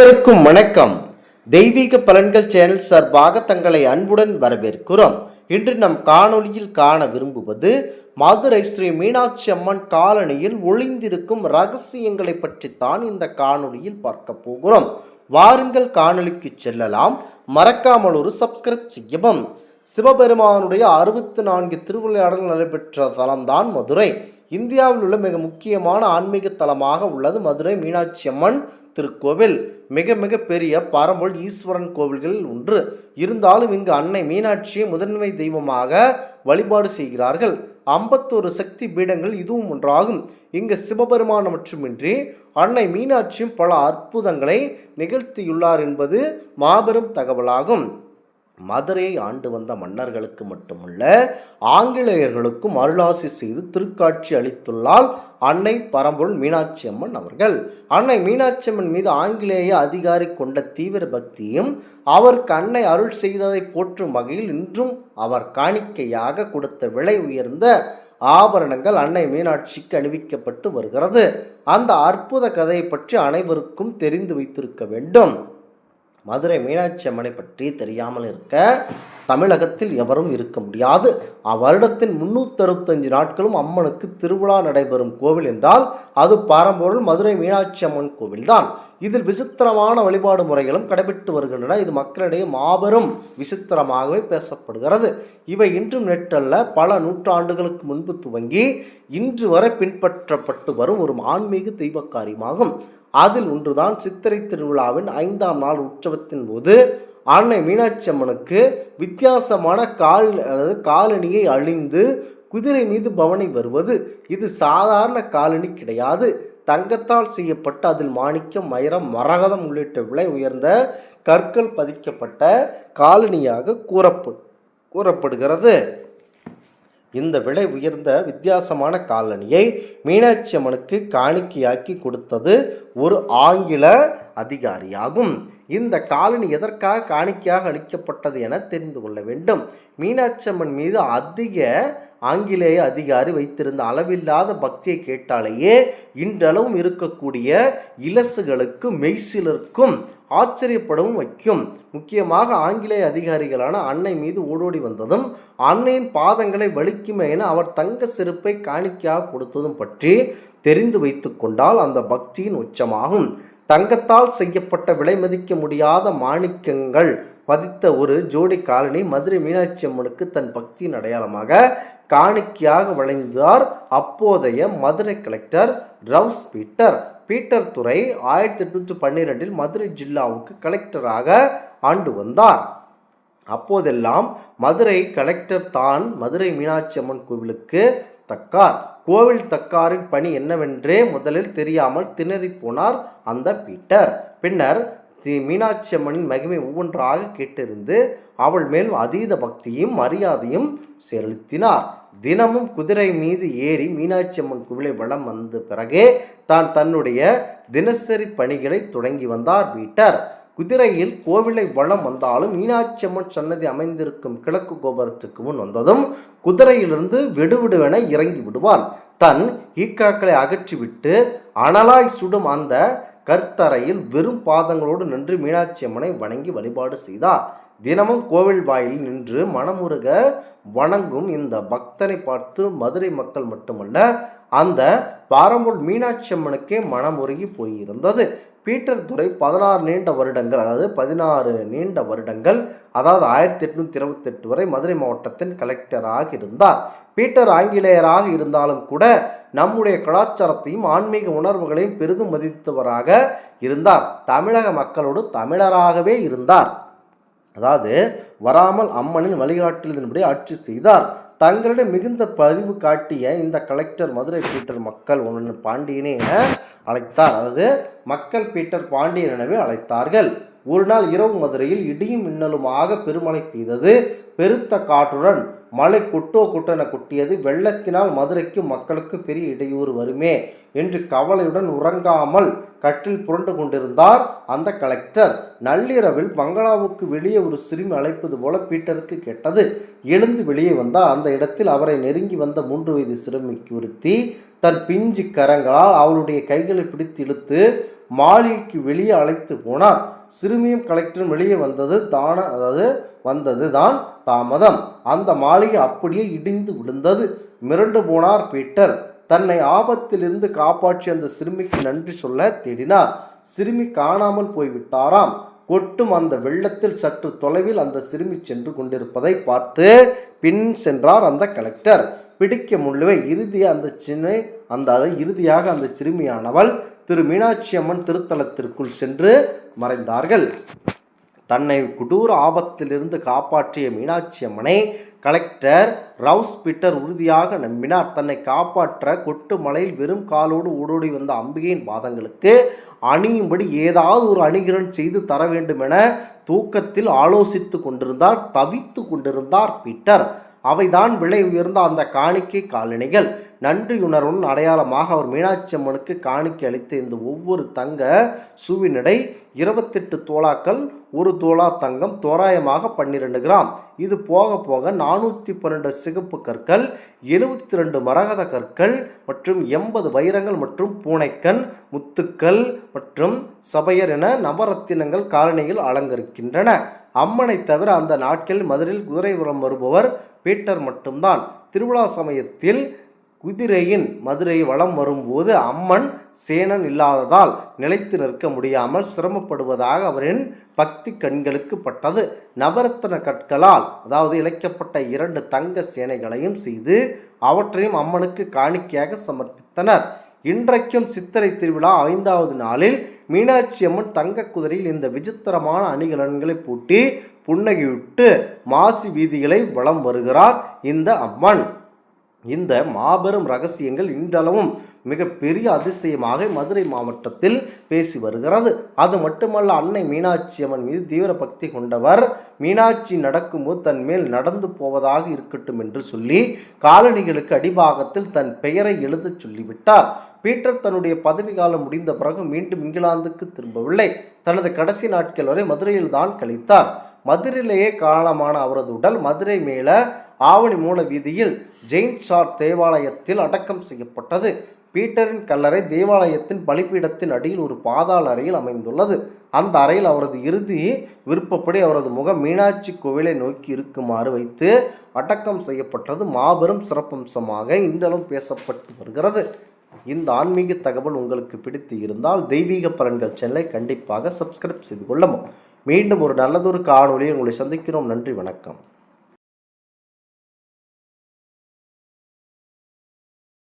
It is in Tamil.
அனைவருக்கும் வணக்கம். தெய்வீக பலன்கள் சேனல் சார்பாக தங்களை அன்புடன் வரவேற்கிறோம். இன்று நம் காணொளியில் காண விரும்புவது மதுரை ஸ்ரீ மீனாட்சி அம்மன் காலனியில் ஒளிந்திருக்கும் ரகசியங்களை பற்றித்தான் இந்த காணொளியில் பார்க்க போகிறோம். வாருங்கள் காணொளிக்கு செல்லலாம். மறக்காமல் ஒரு சப்ஸ்கிரைப் செய்யவும். சிவபெருமானுடைய 64 திருவிளையாடல் நடைபெற்ற தலம்தான் மதுரை. இந்தியாவில் உள்ள மிக முக்கியமான ஆன்மீக தலமாக உள்ளது மதுரை மீனாட்சி அம்மன் திருக்கோவில். மிக மிக பெரிய பரம்பொருள் ஈஸ்வரன் கோவில்கள் ஒன்று. இருந்தாலும் இங்கு அன்னை மீனாட்சியை முதன்மை தெய்வமாக வழிபாடு செய்கிறார்கள். 51 சக்தி பீடங்கள் இதுவும் ஒன்றாகும். இங்கு சிவபெருமான் மட்டுமின்றி அன்னை மீனாட்சியும் பல அற்புதங்களை நிகழ்த்தியுள்ளார் என்பது மாபெரும் தகவலாகும். மதுரையை ஆண்டு வந்த மன்னர்களுக்கு மட்டுமல்ல, ஆங்கிலேயர்களுக்கும் அருளாசி செய்து திருக்காட்சி அளித்துள்ளாள் அன்னை பரம்பொருள் மீனாட்சி அம்மன் அவர்கள். அன்னை மீனாட்சி அம்மன் மீது ஆங்கிலேய அதிகாரி கொண்ட தீவிர பக்தியும் அவருக்கு அன்னை அருள் செய்ததை போற்றும் வகையில் இன்றும் அவர் காணிக்கையாக கொடுத்த விலை உயர்ந்த ஆபரணங்கள் அன்னை மீனாட்சிக்கு அணிவிக்கப்பட்டு வருகிறது. அந்த அற்புத கதையை பற்றி அனைவருக்கும் தெரிந்து வைத்திருக்க வேண்டும். மதுரை மீனாட்சி அம்மனை பற்றி தெரியாமல் இருக்க தமிழகத்தில் எவரும் இருக்க முடியாது. அவ்வருடத்தின் 365 நாட்களும் அம்மனுக்கு திருவிழா நடைபெறும் கோவில் என்றால் அது பரம்பொருள் மதுரை மீனாட்சி அம்மன் கோவில்தான். இதில் விசித்திரமான வழிபாடு முறைகளும் கடைபிடித்து வருகின்றன. இது மக்களிடையே மாபெரும் விசித்திரமாகவே பேசப்படுகிறது. இவை இன்றும் நெட்டல்ல, பல நூற்றாண்டுகளுக்கு முன்பு துவங்கி இன்று வரை பின்பற்றப்பட்டு வரும் ஒரு ஆன்மீக தெய்வ காரியமாகும். அதில் ஒன்றுதான் சித்திரை திருவிழாவின் 5ஆம் நாள் உற்சவத்தின் போது அன்னை மீனாட்சி அம்மனுக்கு வித்தியாசமான காலணியை அணிந்து குதிரை மீது பவனி வருவது. இது சாதாரண காலணி கிடையாது. தங்கத்தால் செய்யப்பட்ட அதில் மாணிக்கம், வைரம், மரகதம் உள்ளிட்ட விலை உயர்ந்த கற்கள் பதிக்கப்பட்ட காலணியாக கூறப்படுகிறது. இந்த விலை உயர்ந்த வித்தியாசமான காலணியை மீனாட்சி அம்மனுக்கு காணிக்கையாக்கி கொடுத்தது ஒரு ஆங்கில அதிகாரியாகும். இந்த காலணி எதற்காக காணிக்கையாக அளிக்கப்பட்டது என தெரிந்து கொள்ள வேண்டும். மீனாட்சி அம்மன் மீது அதிக ஆங்கிலேய அதிகாரி வைத்திருந்த அளவில்லாத பக்தியை கேட்டாலேயே இன்றளவும் இருக்கக்கூடிய இலசுகளுக்கும் மெய்சிலருக்கும் ஆச்சரியப்படவும் வைக்கும். முக்கியமாக ஆங்கிலேய அதிகாரிகளான அன்னை மீது ஓடோடி வந்ததும் அன்னையின் பாதங்களை வலிக்குமே என அவர் தங்க செருப்பை காணிக்கையாக கொடுத்ததும் பற்றி தெரிந்து வைத்து கொண்டால் அந்த பக்தியின் உச்சமாகும். தங்கத்தால் செய்யப்பட்ட விலை மதிக்க முடியாத மாணிக்கங்கள் பதித்த ஒரு ஜோடி காலனி மதுரை மீனாட்சி அம்மனுக்கு தன் பக்தியின் அடையாளமாக காணிக்கையாக வழங்கினார் அப்போதைய மதுரை கலெக்டர் ரவுஸ் பீட்டர் துரை 1812 மதுரை ஜில்லாவுக்கு கலெக்டராக ஆண்டு வந்தார். அப்போதெல்லாம் மதுரை கலெக்டர் தான் மதுரை மீனாட்சி அம்மன் கோவிலுக்கு தக்கார். கோவில் தக்காரின் பணி என்னவென்றே முதலில் தெரியாமல் திணறி போனார் அந்த பீட்டர். பின்னர் மீனாட்சி அம்மனின் மகிமை ஒவ்வொன்றாக கேட்டிருந்து அவள் மேல் அதீத பக்தியும் மரியாதையும் செலுத்தினார். தினமும் குதிரை மீது ஏறி மீனாட்சி அம்மன் கோவிலை வலம் வந்த பிறகே தன்னுடைய தினசரி பணிகளை தொடங்கி வந்தார் பீட்டர். குதிரையில் கோவிலை வளம் வந்தாலும் மீனாட்சி அம்மன் சன்னதி அமைந்திருக்கும் கிழக்கு கோபுரத்துக்கு முன் வந்ததும் குதிரையிலிருந்து விடுவிடுவென இறங்கி விடுவார். தன் ஈக்காக்களை அகற்றிவிட்டு அனலாய் சுடும் அந்த கற்தரையில் வெறும் பாதங்களோடு நின்று மீனாட்சி அம்மனை வணங்கி வழிபாடு செய்தார். தினமும் கோவில் வாயிலில் நின்று மனமுருக வணங்கும் இந்த பக்தனை பார்த்து மதுரை மக்கள் மட்டுமல்ல, அந்த பாரம்பொருள் மீனாட்சி அம்மனுக்கே மனமுருகி போயிருந்தது. பீட்டர் துரை 16 நீண்ட வருடங்கள் அதாவது 1828 வரை மதுரை மாவட்டத்தின் கலெக்டராக இருந்தார். பீட்டர் ஆங்கிலேயராக இருந்தாலும் கூட நம்முடைய கலாச்சாரத்தையும் ஆன்மீக உணர்வுகளையும் பெரிதும் மதித்தவராக இருந்தார். தமிழக மக்களோடு தமிழராகவே இருந்தார். அதாவது வராமல் அம்மனின் வழிகாட்டுதலின்படி ஆட்சி செய்தார். தங்களிடம் மிகுந்த பரிவு காட்டிய இந்த கலெக்டர் மதுரை பீட்டர் மக்கள் பாண்டியனே என அழைத்தார். அதாவது மக்கள் பீட்டர் பாண்டியன் எனவே அழைத்தார்கள். ஒரு நாள் இரவு மதுரையில் இடியும் மின்னலுமாக பெருமழை பெய்தது. பெருத்த காற்றுடன் மழை கொட்டென கொட்டியது. வெள்ளத்தினால் மதுரைக்கு மக்களுக்கு பெரிய இடையூறு வருமே என்று கவலையுடன் உறங்காமல் கட்டில் புரண்டு கொண்டிருந்தார் அந்த கலெக்டர். நள்ளிரவில் பங்களாவுக்கு வெளியே ஒரு சிறுமி அழைப்பது போல பீட்டருக்கு கேட்டது. எழுந்து வெளியே வந்தார். அந்த இடத்தில் அவரை நெருங்கி வந்த 3 வயது சிறுமிக்கு ஒருத்தி தன் பிஞ்சு கரங்களால் அவளுடைய கைகளை பிடித்து இழுத்து மாளிகைக்கு வெளியே அழைத்து போனார். சிறுமியும் கலெக்டரும் வெளியே வந்தது தான் தாமதம். அந்த மாளிகை அப்படியே இடிந்து விழுந்தது. மிரண்டு போனார் பீட்டர். தன்னை ஆபத்திலிருந்து காப்பாற்றி அந்த சிறுமிக்கு நன்றி சொல்ல தேடினார். சிறுமி காணாமல் போய்விட்டாராம். கொட்டும் அந்த வெள்ளத்தில் சற்று தொலைவில் அந்த சிறுமி சென்று கொண்டிருப்பதை பார்த்து பின் சென்றார் அந்த கலெக்டர். பிடிக்க முடியவே இறுதியாக அந்த சிறுமியானவள் திரு மீனாட்சி அம்மன் திருத்தலத்திற்குள் சென்று மறைந்தார்கள். தன்னை கொடூர ஆபத்திலிருந்து காப்பாற்றிய மீனாட்சி அம்மனை கலெக்டர் ரவுஸ் பீட்டர் உறுதியாக நம்பினார். தன்னை காப்பாற்ற கொட்டு மலையில் வெறும் காலோடு ஓடோடி வந்த அம்பிகையின் பாதங்களுக்கு அணியும்படி ஏதாவது ஒரு அணிகலன் செய்து தர வேண்டும் என தூக்கத்தில் ஆலோசித்து கொண்டிருந்தார், தவித்து கொண்டிருந்தார் பீட்டர். அவைதான் விலை உயர்ந்த அந்த காணிக்கை காலணிகள். நன்றியுணர்வின் அடையாளமாக அவர் மீனாட்சி அம்மனுக்கு காணிக்கை அளித்த இந்த ஒவ்வொரு தங்க சூவினடை 28 தோளாக்கள், 1 தோளா தங்கம், தோராயமாக 12 கிராம். இது போக போக 412 சிகப்பு கற்கள், 72 மரகத கற்கள் மற்றும் 80 வைரங்கள் மற்றும் பூனைக்கண், முத்துக்கள் மற்றும் சபையர் என நவரத்தினங்கள் காலணிகள் அலங்கரிக்கின்றன. அம்மனை தவிர அந்த நாட்களில் மதுரையில் குதிரைபுரம் வருபவர் பீட்டர் மட்டும்தான். திருவிழா சமயத்தில் குதிரையின் மதுரை வலம் வரும்போது அம்மன் சேனன் இல்லாததால் நிலைத்து நிற்க முடியாமல் சிரமப்படுவதாக அவரின் பக்தி கண்களுக்கு பட்டது. நவரத்தின கற்களால் இழைக்கப்பட்ட 2 தங்க சேனைகளையும் செய்து அவற்றையும் அம்மனுக்கு காணிக்கையாக சமர்ப்பித்தனர். இன்றைக்கும் சித்திரை திருவிழா 5வது நாளில் மீனாட்சி அம்மன் தங்க குதிரையில் இந்த விசித்திரமான அணிகலன்களை பூட்டி புன்னகைவிட்டு மாசி வீதிகளை வலம் வருகிறார் இந்த அம்மன். இந்த மாபெரும் ரகசியங்கள் இன்றளவும் மிகப்பெரிய அதிசயமாக மதுரை மாவட்டத்தில் பேசி வருகிறது. அது மட்டுமல்ல, அன்னை மீனாட்சி அம்மன் மீது தீவிர பக்தி கொண்டவர் மீனாட்சி நடக்கும்போது தன் மேல் நடந்து போவதாக இருக்கட்டும் என்று சொல்லி காலணிகளுக்கு அடிபாகத்தில் தன் பெயரை எழுதச் சொல்லிவிட்டார். பீட்டர் தன்னுடைய பதவி காலம் முடிந்த பிறகு மீண்டும் இங்கிலாந்துக்கு திரும்பவில்லை. தனது கடைசி நாட்கள் வரை மதுரையில் தான் கழித்தார். மதுரையிலேயே காலமான அவரது உடல் மதுரை மேல ஆவணி மூல வீதியில் ஜெயின் சார் தேவாலயத்தில் அடக்கம் செய்யப்பட்டது. பீட்டரின் கல்லறை தேவாலயத்தின் பலிபீடத்தின் அடியில் ஒரு பாதாள அறையில் அமைந்துள்ளது. அந்த அறையில் அவரது இறுதி விருப்பப்படி அவரது முகம் மீனாட்சி கோவிலை நோக்கி இருக்குமாறு வைத்து அடக்கம் செய்யப்பட்டது மாபெரும் சிறப்பம்சமாக இன்றளவும் பேசப்பட்டு வருகிறது. இந்த ஆன்மீக தகவல் உங்களுக்கு பிடித்து இருந்தால் தெய்வீக பலன்கள் சேனலை கண்டிப்பாக சப்ஸ்கிரைப் செய்து கொள்ளவும். மீண்டும் ஒரு நல்லதொரு காணொலியில் உங்களை சந்திக்கிறோம். நன்றி, வணக்கம்.